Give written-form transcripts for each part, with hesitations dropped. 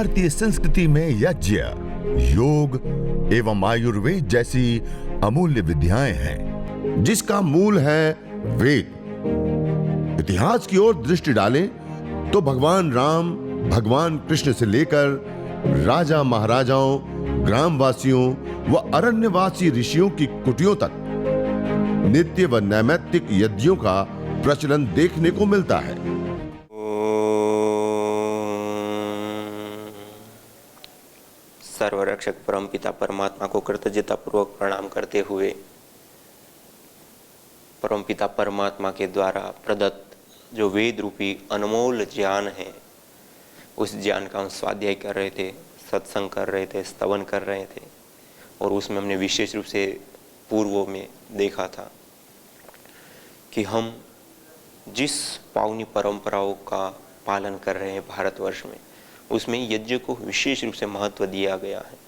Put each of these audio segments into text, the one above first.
भारतीय संस्कृति में यज्ञ, योग एवं आयुर्वेद जैसी अमूल्य विद्याएं हैं, जिसका मूल है वेद। इतिहास की ओर दृष्टि डालें तो भगवान राम, भगवान कृष्ण से लेकर राजा महाराजाओं, ग्रामवासियों व अरण्यवासी ऋषियों की कुटियों तक नित्य व नैमित्तिक यज्ञों का प्रचलन देखने को मिलता है। सर्वरक्षक परमपिता परमात्मा को कृतज्ञता पूर्वक प्रणाम करते हुए परमपिता परमात्मा के द्वारा प्रदत्त जो वेद रूपी अनमोल ज्ञान है, उस ज्ञान का हम स्वाध्याय कर रहे थे, सत्संग कर रहे थे, स्तवन कर रहे थे। और उसमें हमने विशेष रूप से पूर्वों में देखा था कि हम जिस पावनी परंपराओं का पालन कर रहे हैं भारतवर्ष में, उसमें यज्ञ को विशेष रूप से महत्व दिया गया है।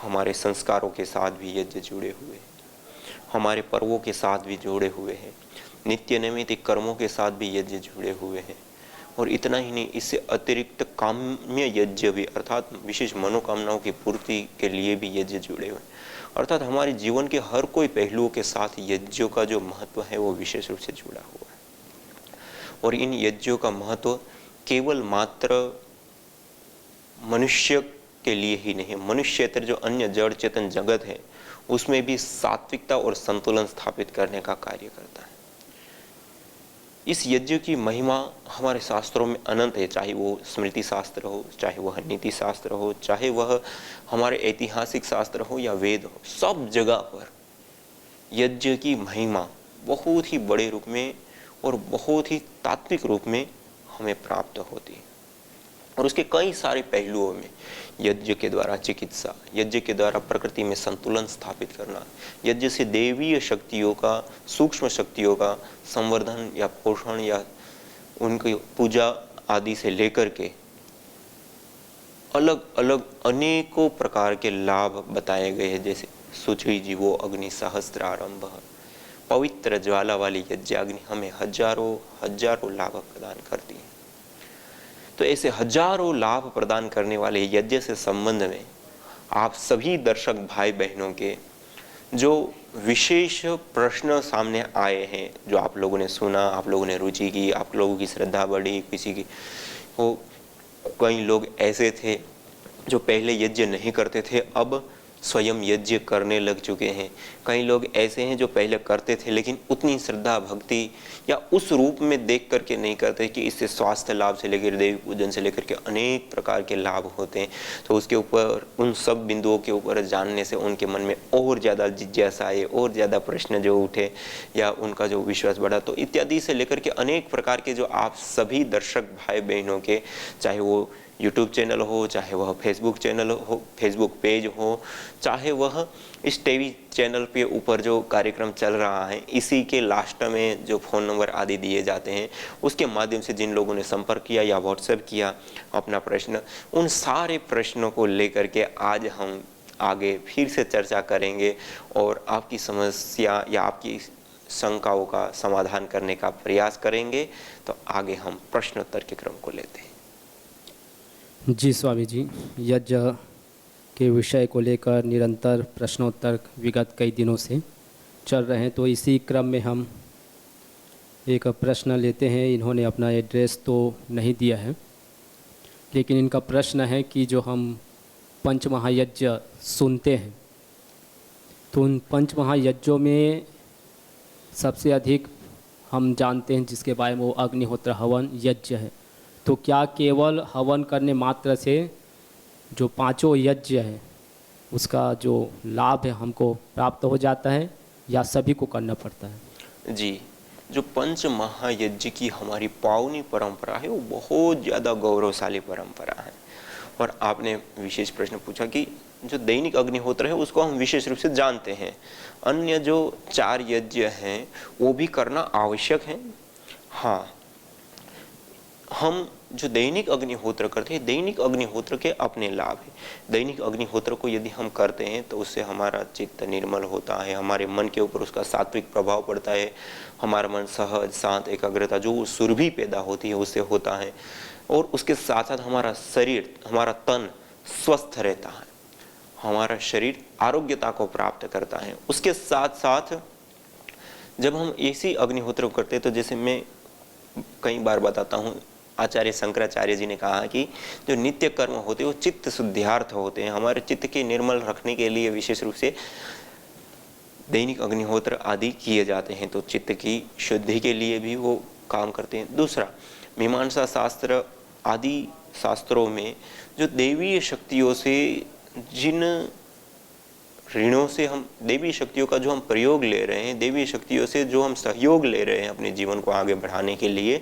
हमारे संस्कारों के साथ भी यज्ञ जुड़े हुए हैं, हमारे पर्वों के साथ भी जुड़े हुए हैं, नित्य नैमित्तिक कर्मों के साथ भी यज्ञ जुड़े हुए हैं। और इतना ही नहीं, इससे अतिरिक्त काम्य यज्ञ भी, अर्थात विशेष मनोकामनाओं की पूर्ति के लिए भी यज्ञ जुड़े हुए हैं। अर्थात हमारे जीवन के हर कोई पहलुओं के साथ यज्ञों का जो महत्व है वो विशेष रूप से जुड़ा हुआ है। और इन यज्ञों का महत्व केवल मात्र मनुष्य के लिए ही नहीं, मनुष्येतर जो अन्य जड़ चेतन जगत है उसमें भी सात्विकता और संतुलन स्थापित करने का कार्य करता है। इस यज्ञ की महिमा हमारे शास्त्रों में अनंत है, चाहे वो स्मृति शास्त्र हो, चाहे वह नीति शास्त्र हो, चाहे वह हमारे ऐतिहासिक शास्त्र हो या वेद हो, सब जगह पर यज्ञ की महिमा बहुत ही बड़े रूप में और बहुत ही तात्विक रूप में हमें प्राप्त होती है। और उसके कई सारे पहलुओं में, यज्ञ के द्वारा चिकित्सा, यज्ञ के द्वारा प्रकृति में संतुलन स्थापित करना, यज्ञ से देवीय शक्तियों का, सूक्ष्म शक्तियों का संवर्धन या पोषण या उनकी पूजा आदि से लेकर के अलग अलग अनेकों प्रकार के लाभ बताए गए हैं। जैसे शुचि जीवो अग्नि सहस्त्रारंभ, पवित्र ज्वाला वाली यज्ञाग्नि हमें हजारों हजारों लाभ प्रदान करती है। तो ऐसे हजारों लाभ प्रदान करने वाले यज्ञ से संबंध में आप सभी दर्शक भाई बहनों के जो विशेष प्रश्न सामने आए हैं, जो आप लोगों ने सुना, आप लोगों ने रुचि की, आप लोगों की श्रद्धा बढ़ी, किसी की हो, कई लोग ऐसे थे जो पहले यज्ञ नहीं करते थे, अब स्वयं यज्ञ करने लग चुके हैं। कई लोग ऐसे हैं जो पहले करते थे लेकिन उतनी श्रद्धा भक्ति या उस रूप में देख करके नहीं करते कि इससे स्वास्थ्य लाभ से लेकर देवी पूजन से लेकर के अनेक प्रकार के लाभ होते हैं। तो उसके ऊपर, उन सब बिंदुओं के ऊपर जानने से उनके मन में और ज़्यादा जिज्ञासा आए, और ज़्यादा प्रश्न जो उठे या उनका जो विश्वास बढ़ा। तो इत्यादि से लेकर के अनेक प्रकार के जो आप सभी दर्शक भाई बहनों के, चाहे वो यूट्यूब चैनल हो, चाहे वह फेसबुक चैनल हो, फेसबुक पेज हो, चाहे वह इस टीवी चैनल पे ऊपर जो कार्यक्रम चल रहा है, इसी के लास्ट में जो फ़ोन नंबर आदि दिए जाते हैं, उसके माध्यम से जिन लोगों ने संपर्क किया या व्हाट्सएप किया अपना प्रश्न, उन सारे प्रश्नों को लेकर के आज हम आगे फिर से चर्चा करेंगे और आपकी समस्या या आपकी शंकाओं का समाधान करने का प्रयास करेंगे। तो आगे हम प्रश्नोत्तर के क्रम को लेते हैं। जी स्वामी जी, यज्ञ के विषय को लेकर निरंतर प्रश्नोत्तर विगत कई दिनों से चल रहे हैं। तो इसी क्रम में हम एक प्रश्न लेते हैं। इन्होंने अपना एड्रेस तो नहीं दिया है, लेकिन इनका प्रश्न है कि जो हम पंचमहायज्ञ सुनते हैं, तो उन पंचमहायज्ञों में सबसे अधिक हम जानते हैं जिसके बारे में वो अग्निहोत्र हवन यज्ञ है। तो क्या केवल हवन करने मात्र से जो पांचों यज्ञ है उसका जो लाभ है हमको प्राप्त हो जाता है या सभी को करना पड़ता है? जी, जो पंच महायज्ञ की हमारी पावनी परंपरा है वो बहुत ज़्यादा गौरवशाली परंपरा है। और आपने विशेष प्रश्न पूछा कि जो दैनिक अग्निहोत्र है उसको हम विशेष रूप से जानते हैं, अन्य जो 4 यज्ञ हैं वो भी करना आवश्यक है। हाँ, हम जो दैनिक अग्निहोत्र करते हैं, दैनिक अग्निहोत्र के अपने लाभ हैं। दैनिक अग्निहोत्र को यदि हम करते हैं तो उससे हमारा चित्त निर्मल होता है, हमारे मन के ऊपर उसका सात्विक प्रभाव पड़ता है, हमारा मन सहज शांत एकाग्रता जो सुरभि पैदा होती है उससे होता है। और उसके साथ साथ हमारा शरीर, हमारा तन स्वस्थ रहता है, हमारा शरीर आरोग्यता को प्राप्त करता है। उसके साथ साथ जब हम ऐसी अग्निहोत्र करते हैं, तो जैसे मैं कई बार बताता हूँ, आचार्य शंकराचार्य जी ने कहा कि जो नित्य कर्म होते हैं वो चित्त शुद्धियार्थ होते हैं। हमारे चित्त के निर्मल रखने के लिए विशेष रूप से दैनिक अग्निहोत्र आदि किए जाते हैं, तो चित्त की शुद्धि के लिए भी वो काम करते हैं। दूसरा, मीमांसा शास्त्र आदि शास्त्रों में जो देवीय शक्तियों से, जिन ऋणों से हम, देवी शक्तियों का जो हम प्रयोग ले रहे हैं, देवी शक्तियों से जो हम सहयोग ले रहे हैं अपने जीवन को आगे बढ़ाने के लिए,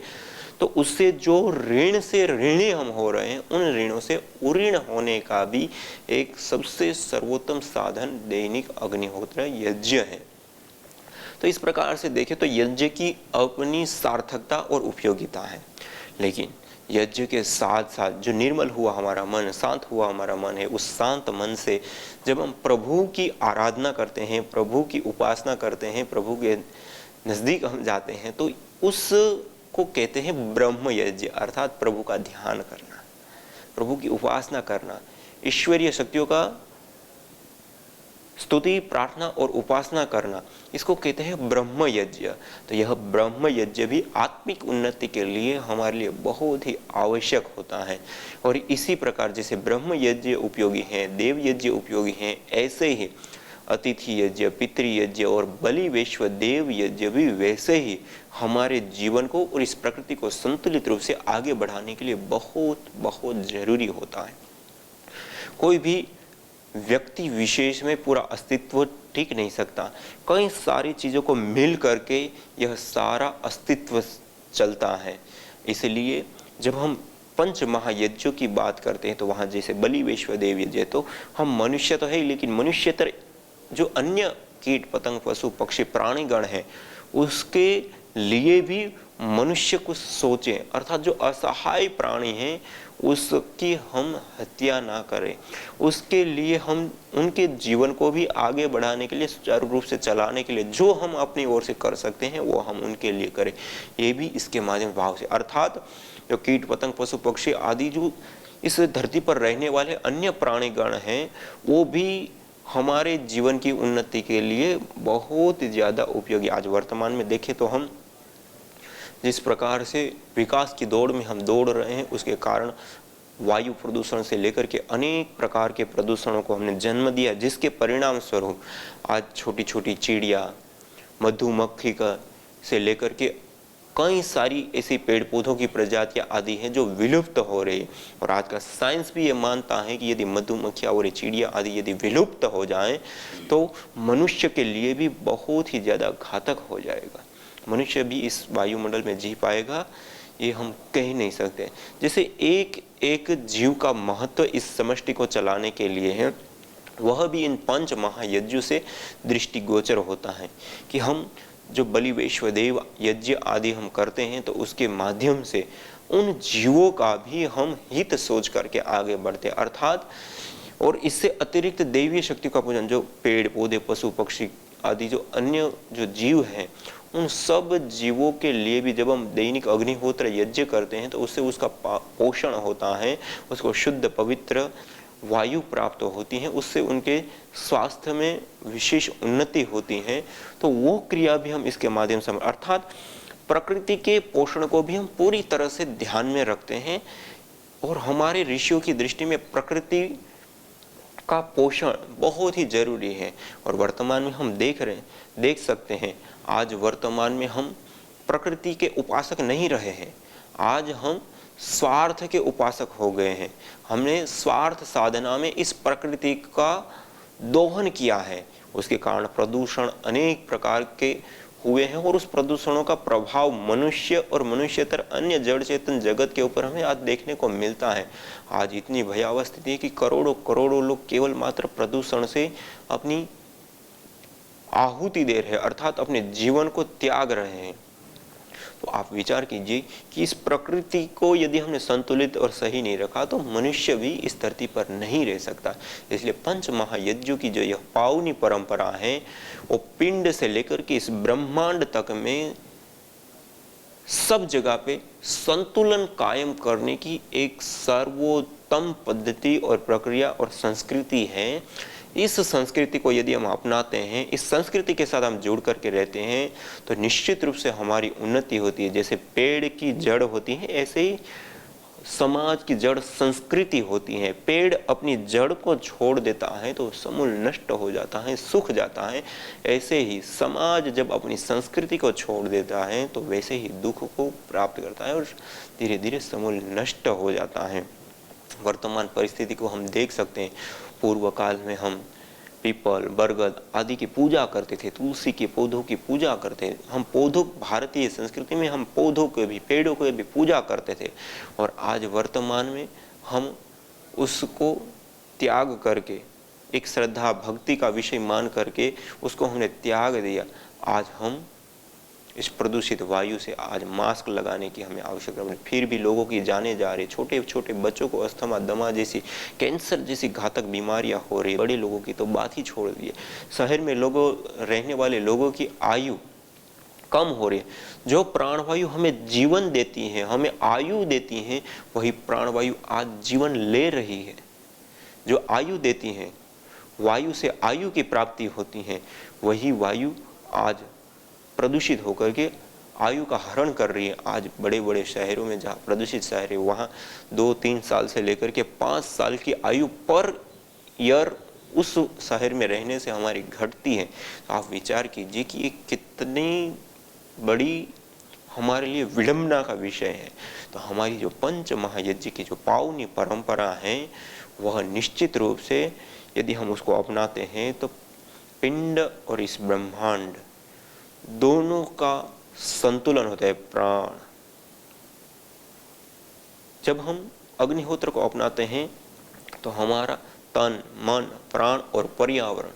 तो उससे जो ऋण से ऋणी हम हो रहे हैं, उन ऋणों से उऋण होने का भी एक सबसे सर्वोत्तम साधन दैनिक अग्निहोत्र यज्ञ है। तो इस प्रकार से देखें तो यज्ञ की अपनी सार्थकता और उपयोगिता है, लेकिन यज्ञ के साथ साथ जो निर्मल हुआ हमारा मन, शांत हुआ हमारा मन है, उस शांत मन से जब हम प्रभु की आराधना करते हैं, प्रभु की उपासना करते हैं, प्रभु के नज़दीक हम जाते हैं, तो उसको कहते हैं ब्रह्म यज्ञ, अर्थात प्रभु का ध्यान करना, प्रभु की उपासना करना, ईश्वरीय शक्तियों का स्तुति, प्रार्थना और उपासना करना, इसको कहते हैं ब्रह्म यज्ञ। तो यह ब्रह्म यज्ञ भी आत्मिक उन्नति के लिए हमारे लिए बहुत ही आवश्यक होता है। और इसी प्रकार जैसे ब्रह्म यज्ञ उपयोगी है, देव यज्ञ उपयोगी है, ऐसे ही अतिथि यज्ञ, पितृयज्ञ और बलि वैश्व देव यज्ञ भी वैसे ही हमारे जीवन को और इस प्रकृति को संतुलित रूप से आगे बढ़ाने के लिए बहुत बहुत जरूरी होता है। कोई भी व्यक्ति विशेष में पूरा अस्तित्व टिक नहीं सकता, कई सारी चीज़ों को मिल करके यह सारा अस्तित्व चलता है। इसलिए जब हम पंच महायज्ञों की बात करते हैं, तो वहाँ जैसे बलि वैश्व देव यज्ञ, तो हम मनुष्य तो है, लेकिन मनुष्यतर जो अन्य कीट पतंग पशु पक्षी प्राणीगण हैं, उसके लिए भी मनुष्य कुछ सोचें, अर्थात जो असहाय प्राणी हैं उसकी हम हत्या ना करें, उसके लिए हम उनके जीवन को भी आगे बढ़ाने के लिए, सुचारू रूप से चलाने के लिए जो हम अपनी ओर से कर सकते हैं वो हम उनके लिए करें। ये भी इसके माध्यम भाव से, अर्थात जो कीट पतंग पशु पक्षी आदि जो इस धरती पर रहने वाले अन्य प्राणीगण हैं, वो भी हमारे जीवन की उन्नति के लिए बहुत ज़्यादा उपयोगी। आज वर्तमान में देखें तो हम जिस प्रकार से विकास की दौड़ में हम दौड़ रहे हैं, उसके कारण वायु प्रदूषण से लेकर के अनेक प्रकार के प्रदूषणों को हमने जन्म दिया, जिसके परिणाम स्वरूप आज छोटी छोटी चिड़िया, मधुमक्खी का से लेकर के कई सारी ऐसी पेड़ पौधों की प्रजातियां आदि हैं जो विलुप्त हो रही। और आज का साइंस भी ये मानता है कि यदि मधुमक्खियाँ और चिड़िया आदि यदि विलुप्त हो जाएं तो मनुष्य के लिए भी बहुत ही ज़्यादा घातक हो जाएगा। मनुष्य भी इस वायुमंडल में जी पाएगा ये हम कह नहीं सकते। जैसे एक एक जीव का महत्व इस समष्टि को चलाने के लिए है, वह भी इन पंच महायज्ञों से दृष्टिगोचर होता है कि हम जो बलि वैश्व देव यज्ञ आदि हम करते हैं, तो उसके माध्यम से उन जीवों का भी हम हित सोच करके आगे बढ़ते, अर्थात और इससे अतिरिक्त दैवीय शक्ति का पूजन, जो पेड़ पौधे पशु पक्षी आदि जो अन्य जो जीव हैं, उन सब जीवों के लिए भी जब हम दैनिक अग्निहोत्र यज्ञ करते हैं तो उससे उसका पोषण होता है, उसको शुद्ध पवित्र वायु प्राप्त होती है, उससे उनके स्वास्थ्य में विशेष उन्नति होती है। तो वो क्रिया भी हम इसके माध्यम से, अर्थात प्रकृति के पोषण को भी हम पूरी तरह से ध्यान में रखते हैं। और हमारे ऋषियों की दृष्टि में प्रकृति का पोषण बहुत ही जरूरी है। और वर्तमान में हम देख सकते हैं, आज वर्तमान में हम प्रकृति के उपासक नहीं रहे हैं, आज हम स्वार्थ के उपासक हो गए हैं। हमने स्वार्थ साधना में इस प्रकृति का दोहन किया है, उसके कारण प्रदूषण अनेक प्रकार के हुए हैं और उस प्रदूषणों का प्रभाव मनुष्य और मनुष्यतर अन्य जड़ चेतन जगत के ऊपर हमें आज देखने को मिलता है। आज इतनी भयावह स्थिति है कि करोड़ों करोड़ों लोग केवल मात्र प्रदूषण से अपनी आहुति दे रहे हैं, अर्थात अपने जीवन को त्याग रहे हैं। तो आप विचार कीजिए कि इस प्रकृति को यदि हमने संतुलित और सही नहीं रखा तो मनुष्य भी इस धरती पर नहीं रह सकता। इसलिए पंच महायज्ञों की जो यह पावनी परंपरा है, वो पिंड से लेकर के इस ब्रह्मांड तक में सब जगह पे संतुलन कायम करने की एक सर्वोत्तम पद्धति और प्रक्रिया और संस्कृति है। इस संस्कृति को यदि हम अपनाते हैं, इस संस्कृति के साथ हम जुड़ करके रहते हैं, तो निश्चित रूप से हमारी उन्नति होती है। जैसे पेड़ की जड़ होती है, ऐसे ही समाज की जड़ संस्कृति होती है। पेड़ अपनी जड़ को छोड़ देता है तो समूल नष्ट हो जाता है, सूख जाता है। ऐसे ही समाज जब अपनी संस्कृति को छोड़ देता है तो वैसे ही दुख को प्राप्त करता है और धीरे धीरे समूल नष्ट हो जाता है। वर्तमान परिस्थिति को हम देख सकते हैं। पूर्व काल में हम पीपल, बरगद आदि की पूजा करते थे, तुलसी के पौधों की पूजा करते थे। हम पौधों, भारतीय संस्कृति में हम पौधों को भी, पेड़ों को भी पूजा करते थे। और आज वर्तमान में हम उसको त्याग करके, एक श्रद्धा भक्ति का विषय मान करके उसको हमने त्याग दिया। आज हम इस प्रदूषित वायु से आज मास्क लगाने की हमें आवश्यकता है। फिर भी लोगों की जाने जा रही, छोटे छोटे बच्चों को अस्थमा, दमा जैसी, कैंसर जैसी घातक बीमारियां हो रही। बड़े लोगों की तो बात ही छोड़ दी है। शहर में रहने वाले लोगों की आयु कम हो रही है। जो प्राणवायु हमें जीवन देती है, हमें आयु देती है, वही प्राणवायु आज जीवन ले रही है। जो आयु देती है, वायु से आयु की प्राप्ति होती है, वही वायु आज प्रदूषित होकर के आयु का हरण कर रही है। आज बड़े बड़े शहरों में जहाँ प्रदूषित शहर है, वहाँ 2-3 साल से लेकर के 5 साल की आयु पर ईयर उस शहर में रहने से हमारी घटती है। तो आप विचार कीजिए कि ये कितनी बड़ी हमारे लिए विडंबना का विषय है। तो हमारी जो पंच महायज्ञ की जो पावनी परंपरा है, वह निश्चित रूप से यदि हम उसको अपनाते हैं तो पिंड और इस ब्रह्मांड दोनों का संतुलन होता है। प्राण, जब हम अग्निहोत्र को अपनाते हैं तो हमारा तन, मन, प्राण और पर्यावरण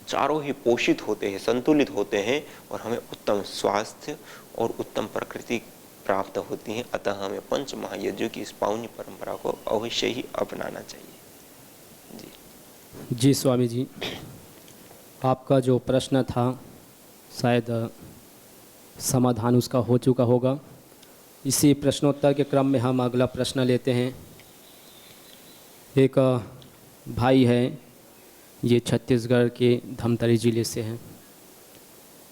चारों ही पोषित होते हैं, संतुलित होते हैं और हमें उत्तम स्वास्थ्य और उत्तम प्रकृति प्राप्त होती है। अतः हमें पंच महायज्ञों की इस पावनी परंपरा को अवश्य ही अपनाना चाहिए। जी स्वामी जी, आपका जो प्रश्न था शायद समाधान उसका हो चुका होगा। इसी प्रश्नोत्तर के क्रम में हम अगला प्रश्न लेते हैं। एक भाई है, ये छत्तीसगढ़ के धमतरी ज़िले से हैं।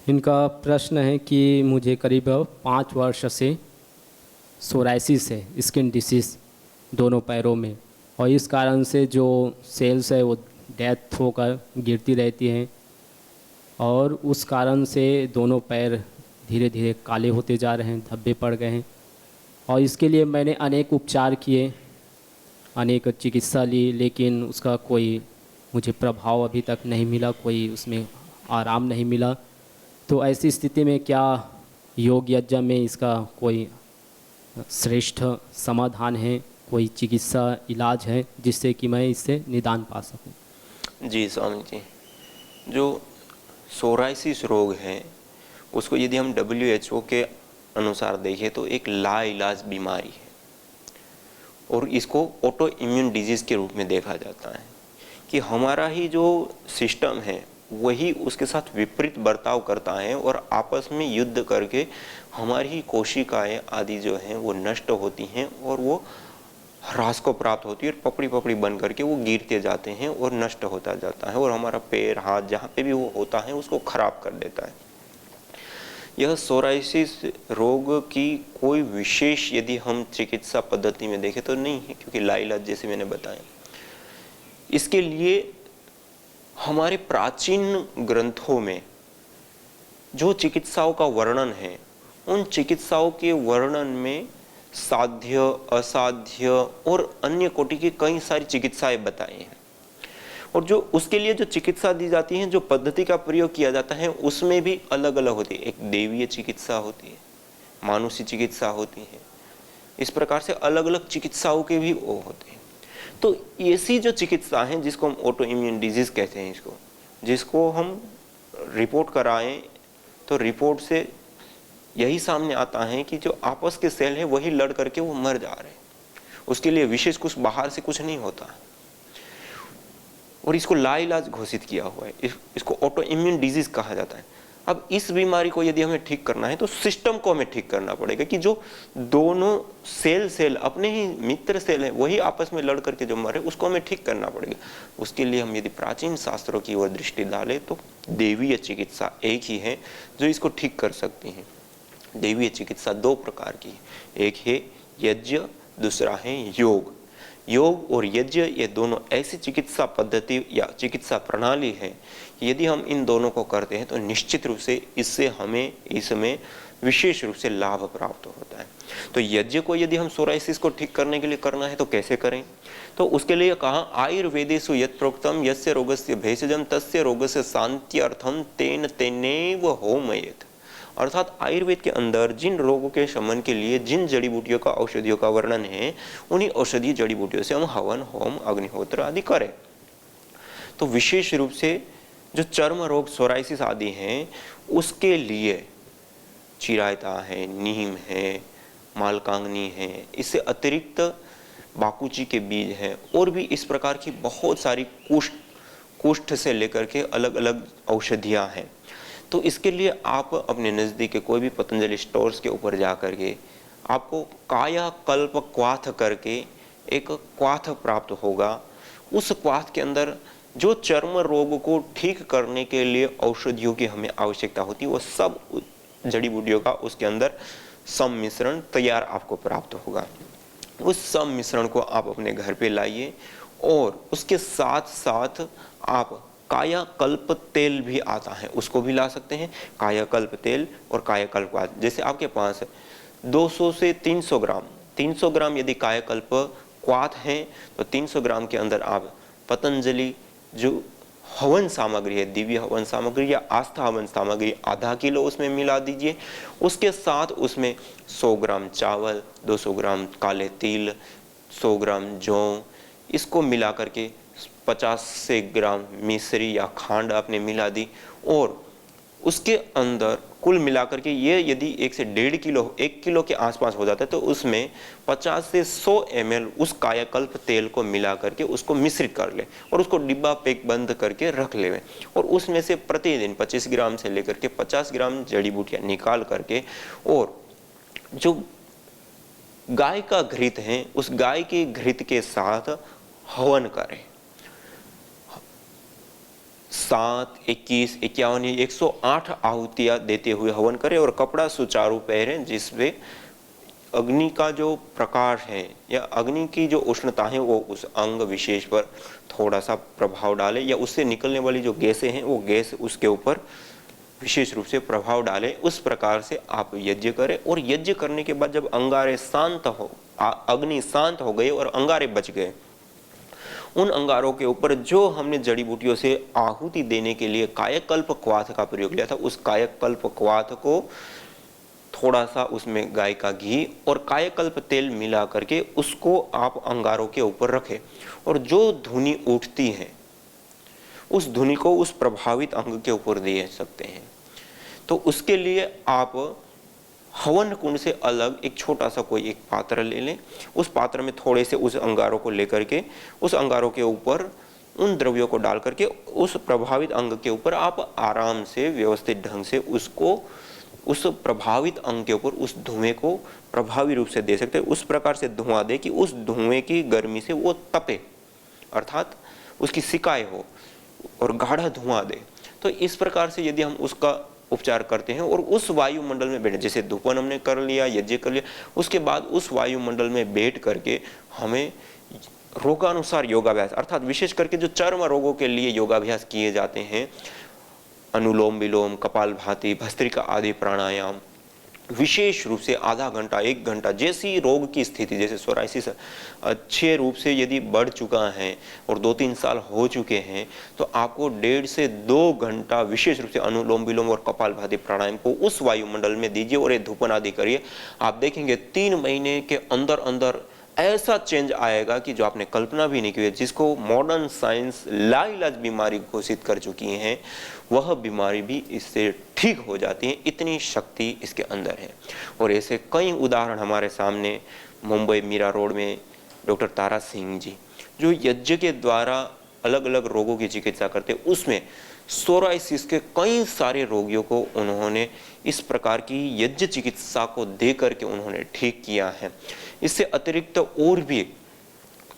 इनका प्रश्न है कि मुझे करीब 5 वर्ष से सोराइसिस है, स्किन डिसीज़ दोनों पैरों में, और इस कारण से जो सेल्स है वो डेथ होकर गिरती रहती हैं और उस कारण से दोनों पैर धीरे धीरे काले होते जा रहे हैं, धब्बे पड़ गए हैं। और इसके लिए मैंने अनेक उपचार किए, अनेक चिकित्सा ली, लेकिन उसका कोई मुझे प्रभाव अभी तक नहीं मिला, कोई उसमें आराम नहीं मिला। तो ऐसी स्थिति में क्या योग यज्ञ में इसका कोई श्रेष्ठ समाधान है, कोई चिकित्सा इलाज है जिससे कि मैं इससे निदान पा सकूं? जी स्वामी जी, जो सोराइसिस रोग है उसको यदि हम WHO के अनुसार देखें तो एक लाइलाज बीमारी है और इसको ऑटो इम्यून डिजीज़ के रूप में देखा जाता है कि हमारा ही जो सिस्टम है वही उसके साथ विपरीत बर्ताव करता है और आपस में युद्ध करके हमारी ही कोशिकाएं आदि जो हैं वो नष्ट होती हैं और वो ह्रास को प्राप्त होती है और पपड़ी पपड़ी बन करके वो गिरते जाते हैं और नष्ट होता जाता है और हमारा पैर, हाथ जहाँ पे भी वो होता है उसको खराब कर देता है। यह सोराइसिस रोग की कोई विशेष यदि हम चिकित्सा पद्धति में देखें तो नहीं है, क्योंकि लाइलाज जैसे मैंने बताया। इसके लिए हमारे प्राचीन ग्रंथों में जो चिकित्साओं का वर्णन है, उन चिकित्साओं के वर्णन में साध्य, असाध्य और अन्य कोटि की कई सारी चिकित्साएं बताई हैं। और जो उसके लिए जो चिकित्सा दी जाती है, जो पद्धति का प्रयोग किया जाता है, उसमें भी अलग अलग होती है। एक देवीय चिकित्सा होती है, मानुषी चिकित्सा होती है, इस प्रकार से अलग अलग चिकित्साओं के भी वो होते हैं। तो ऐसी जो चिकित्सा है जिसको हम ऑटो इम्यून डिजीज कहते हैं, जिसको हम रिपोर्ट कराएं तो रिपोर्ट से यही सामने आता है कि जो आपस के सेल है वही लड़ करके वो मर जा रहे हैं। उसके लिए विशेष कुछ बाहर से कुछ नहीं होता है और इसको लाइलाज घोषित किया हुआ है। इसको ऑटो इम्यून डिजीज कहा जाता है। अब इस बीमारी को यदि हमें ठीक करना है तो सिस्टम को हमें ठीक करना पड़ेगा कि जो दोनों सेल अपने ही मित्र सेल हैं वही आपस में लड़ करके जो मरे उसको हमें ठीक करना पड़ेगा। उसके लिए हम यदि प्राचीन शास्त्रों की ओर दृष्टि डालें तो देवीय चिकित्सा एक ही है जो इसको ठीक कर सकती है। देवीय चिकित्सा दो प्रकार की है, एक है यज्ञ, दूसरा है योग। योग और यज्ञ ये दोनों ऐसी चिकित्सा पद्धति या चिकित्सा प्रणाली है, यदि हम इन दोनों को करते हैं तो निश्चित रूप से इससे हमें इसमें विशेष रूप से लाभ प्राप्त होता है। तो यज्ञ को यदि हम सोराइसिस को ठीक करने के लिए करना है तो कैसे करें? तो उसके लिए कहा आयुर्वेदेषु यत् प्रोक्तम यस्य रोगस्य भेषजम तस्य रोगस्य शांत्यर्थम तेन तेनैव होमयेत्। अर्थात आयुर्वेद के अंदर जिन रोगों के शमन के लिए जिन जड़ी बूटियों का औषधियों का वर्णन है उन्हीं औषधीय जड़ी बूटियों से हम हवन, होम, अग्निहोत्र आदि करें। तो विशेष रूप से जो चर्म रोग सोराइसिस आदि हैं उसके लिए चिरायता है, नीम है, मालकांगनी है, इससे अतिरिक्त बाकुची के बीज हैं और भी इस प्रकार की बहुत सारी कुष्ठ से लेकर के अलग अलग औषधियाँ हैं। तो इसके लिए आप अपने नज़दीक के कोई भी पतंजलि स्टोर्स के ऊपर जा करके आपको कायाकल्प क्वाथ करके एक क्वाथ प्राप्त होगा। उस क्वाथ के अंदर जो चर्म रोग को ठीक करने के लिए औषधियों की हमें आवश्यकता होती है वो सब जड़ी बूटियों का उसके अंदर सम्मिश्रण तैयार आपको प्राप्त होगा। उस सम्मिश्रण को आप अपने घर पे लाइए और उसके साथ साथ आप कायाकल्प तेल भी आता है उसको भी ला सकते हैं। कायाकल्प तेल और कायाकल्प क्वाथ, जैसे आपके पास 200 से 300 ग्राम यदि कायाकल्प क्वाथ है तो 300 ग्राम के अंदर आप पतंजलि जो हवन सामग्री है, दिव्य हवन सामग्री या आस्था हवन सामग्री आधा किलो उसमें मिला दीजिए। उसके साथ उसमें 100 ग्राम चावल, 200 ग्राम काले तिल, 100 ग्राम जौ, इसको मिला करके 50 से ग्राम मिश्री या खांड आपने मिला दी और उसके अंदर कुल मिलाकर के ये यदि 1 से 1.5 किलो 1 किलो के आसपास हो जाता है तो उसमें 50 से 100 ml उस कायाकल्प तेल को मिला करके उसको मिश्रित कर ले और उसको डिब्बा पैक बंद करके रख ले और उसमें से प्रतिदिन 25 ग्राम से लेकर के 50 ग्राम जड़ी बूटियाँ निकाल करके और जो गाय का घृत है उस गाय के घृत के साथ हवन करें। 7, 21, 51, 108 आहुतियाँ देते हुए हवन करें और कपड़ा सुचारू पहनें जिसमें अग्नि का जो प्रकाश है या अग्नि की जो उष्णता है वो उस अंग विशेष पर थोड़ा सा प्रभाव डाले या उससे निकलने वाली जो गैसें हैं वो गैस उसके ऊपर विशेष रूप से प्रभाव डाले। उस प्रकार से आप यज्ञ करें और यज्ञ करने के बाद जब अंगारे शांत हो, अग्नि शांत हो गए और अंगारे बच गए, उन अंगारों के ऊपर जो हमने जड़ी बूटियों से आहुति देने के लिए कायाकल्प क्वाथ का प्रयोग किया था उस कायाकल्प क्वाथ को थोड़ा सा उसमें गाय का घी और कायाकल्प तेल मिला करके उसको आप अंगारों के ऊपर रखें और जो धुनी उठती है उस धुनी को उस प्रभावित अंग के ऊपर दे सकते हैं। तो उसके लिए आप हवन कुंड से अलग एक छोटा सा कोई एक पात्र ले लें, उस पात्र में थोड़े से उस अंगारों को लेकर के उस अंगारों के ऊपर उन द्रव्यों को डाल करके उस प्रभावित अंग के ऊपर आप आराम से व्यवस्थित ढंग से उसको उस प्रभावित अंग के ऊपर उस धुएं को प्रभावी रूप से दे सकते हैं। उस प्रकार से धुआं दे कि उस धुएं की गर्मी से वो तपे अर्थात उसकी सिकाई हो और गाढ़ा धुआं दे। तो इस प्रकार से यदि हम उसका उपचार करते हैं और उस वायुमंडल में बैठे, जैसे धूपन हमने कर लिया, यज्ञ कर लिया, उसके बाद उस वायुमंडल में बैठ करके हमें रोगानुसार योगाभ्यास अर्थात विशेष करके जो चर्म रोगों के लिए योगाभ्यास किए जाते हैं, अनुलोम विलोम, कपालभाति, भस्त्रिका आदि प्राणायाम, विशेष रूप से आधा घंटा 1 घंटा जैसी रोग की स्थिति, जैसे सोराइसिस अच्छे रूप से यदि बढ़ चुका है और 2-3 साल हो चुके हैं तो आपको 1.5 से 2 घंटा विशेष रूप से अनुलोम विलोम और कपालभाति प्राणायाम को उस वायुमंडल में दीजिए और ये धूपन आदि करिए। आप देखेंगे 3 महीने के अंदर अंदर ऐसा चेंज आएगा कि जो आपने कल्पना भी नहीं की है, जिसको मॉडर्न साइंस लाइलाज बीमारी घोषित कर चुकी है वह बीमारी भी इससे ठीक हो जाती है। इतनी शक्ति इसके अंदर है और ऐसे कई उदाहरण हमारे सामने मुंबई मीरा रोड में डॉक्टर तारा सिंह जी जो यज्ञ के द्वारा अलग अलग रोगों की चिकित्सा करते, उसमें सोराइसिस के कई सारे रोगियों को उन्होंने इस प्रकार की यज्ञ चिकित्सा को दे करके उन्होंने ठीक किया है। इससे अतिरिक्त और भी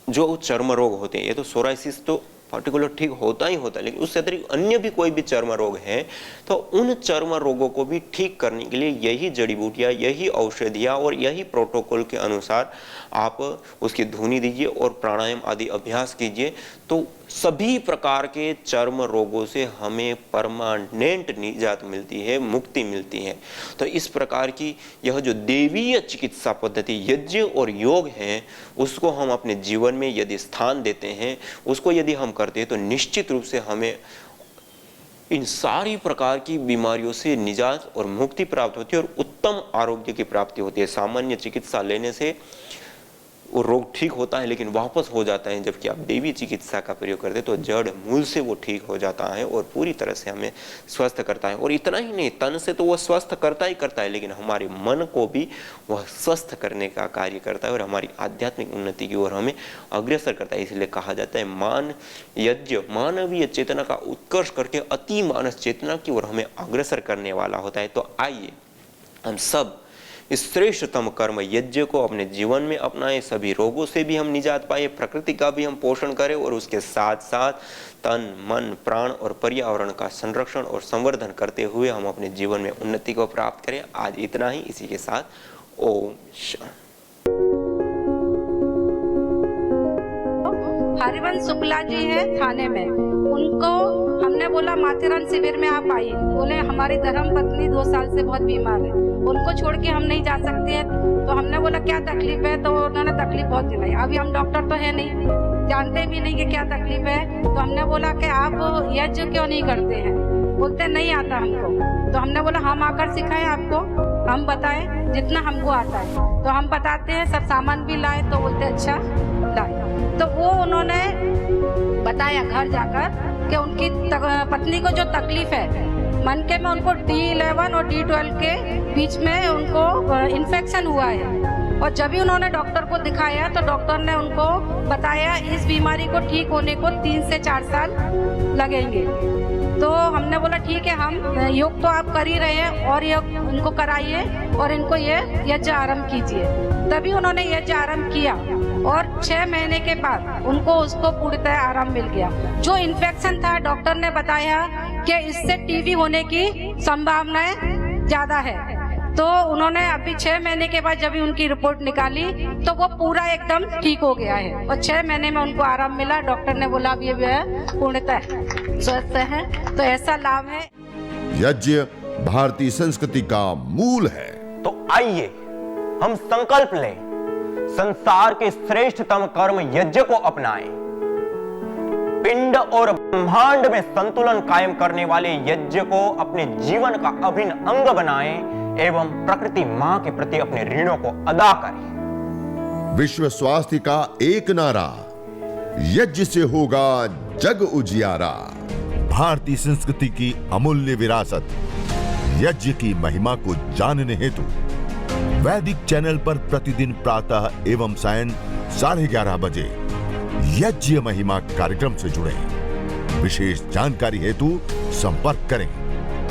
जो चर्म रोग होते हैं, ये तो सोराइसिस तो पर्टिकुलर ठीक होता ही होता है, लेकिन उससे अतिरिक्त अन्य भी कोई भी चर्म रोग है तो उन चर्म रोगों को भी ठीक करने के लिए यही जड़ी बूटियां, यही औषधियां और यही प्रोटोकॉल के अनुसार आप उसकी धुनी दीजिए और प्राणायाम आदि अभ्यास कीजिए, तो सभी प्रकार के चर्म रोगों से हमें परमानेंट निजात मिलती है, मुक्ति मिलती है। तो इस प्रकार की यह जो देवीय चिकित्सा पद्धति यज्ञ और योग है, उसको हम अपने जीवन में यदि स्थान देते हैं, उसको यदि हम करते हैं, तो निश्चित रूप से हमें इन सारी प्रकार की बीमारियों से निजात और मुक्ति प्राप्त होती है और उत्तम आरोग्य की प्राप्ति होती है। सामान्य चिकित्सा लेने से वो रोग ठीक होता है लेकिन वापस हो जाता है, जबकि आप देवी चिकित्सा का प्रयोग करते तो जड़ मूल से वो ठीक हो जाता है और पूरी तरह से हमें स्वस्थ करता है। और इतना ही नहीं, तन से तो वह स्वस्थ करता ही करता है, लेकिन हमारे मन को भी वह स्वस्थ करने का कार्य करता है और हमारी आध्यात्मिक उन्नति की ओर हमें अग्रसर करता है। इसलिए कहा जाता है मान यज्ञ मानवीय चेतना का उत्कर्ष करके अति मानस चेतना की ओर हमें अग्रसर करने वाला होता है। तो आइए हम सब इस श्रेष्ठतम कर्म यज्ञ को अपने जीवन में अपनाएं, सभी रोगों से भी हम निजात पाए, प्रकृति का भी हम पोषण करें और उसके साथ साथ तन मन प्राण और पर्यावरण का संरक्षण और संवर्धन करते हुए हम अपने जीवन में उन्नति को प्राप्त करें। आज इतना ही, इसी के साथ ओम शांति। हरिवंश शुक्ला जी है थाने में, उनको हमने बोला माथेरान शिविर में आप आइए। बोले हमारी धर्म पत्नी 2 साल से बहुत बीमार है, उनको छोड़ के हम नहीं जा सकते हैं। तो हमने बोला क्या तकलीफ है, तो उन्होंने तकलीफ बहुत दिलाई। अभी हम डॉक्टर तो है नहीं, जानते भी नहीं कि क्या तकलीफ है। तो हमने बोला कि आप यज्ञ क्यों नहीं करते हैं? बोलते नहीं आता हमको। तो हमने बोला हम आकर सिखाएं आपको, हम बताएं जितना हमको आता है। तो हम बताते हैं, सब सामान भी लाए। तो बोलते अच्छा लाए। तो वो उन्होंने बताया घर जाकर कि उनकी पत्नी को जो तकलीफ है मन के में, उनको D11 और D12 के बीच में उनको इन्फेक्शन हुआ है। और जब भी उन्होंने डॉक्टर को दिखाया तो डॉक्टर ने उनको बताया इस बीमारी को ठीक होने को 3 से 4 साल लगेंगे। तो हमने बोला ठीक है, हम योग तो आप कर ही रहे हैं और योग इनको कराइए और इनको ये यज्ञ आरंभ कीजिए। तभी उन्होंने यज्ञ आरंभ किया और 6 महीने के बाद उनको उसको पूर्णतः आराम मिल गया। जो इन्फेक्शन था डॉक्टर ने बताया कि इससे टीबी होने की संभावनाएं ज्यादा है। तो उन्होंने अभी 6 महीने के बाद जब उनकी रिपोर्ट निकाली तो वो पूरा एकदम ठीक हो गया है और 6 महीने में उनको आराम मिला। डॉक्टर ने बोला अभी पूर्णतः स्वस्थ है। तो ऐसा लाभ है। यज्ञ भारतीय संस्कृति का मूल है। तो आइए हम संकल्प लें, संसार के श्रेष्ठतम कर्म यज्ञ को अपनाएं। पिंड और ब्रह्मांड में संतुलन कायम करने वाले यज्ञ को अपने जीवन का अभिन्न अंग बनाएं एवं प्रकृति मां के प्रति अपने ऋणों को अदा करें। विश्व स्वास्थ्य का एक नारा, यज्ञ से होगा जग उजियारा। भारतीय संस्कृति की अमूल्य विरासत यज्ञ की महिमा को जानने हेतु वैदिक चैनल पर प्रतिदिन प्रातः एवं सायं 11:30 बजे यज्ञ महिमा कार्यक्रम से जुड़ें। विशेष जानकारी हेतु संपर्क करें।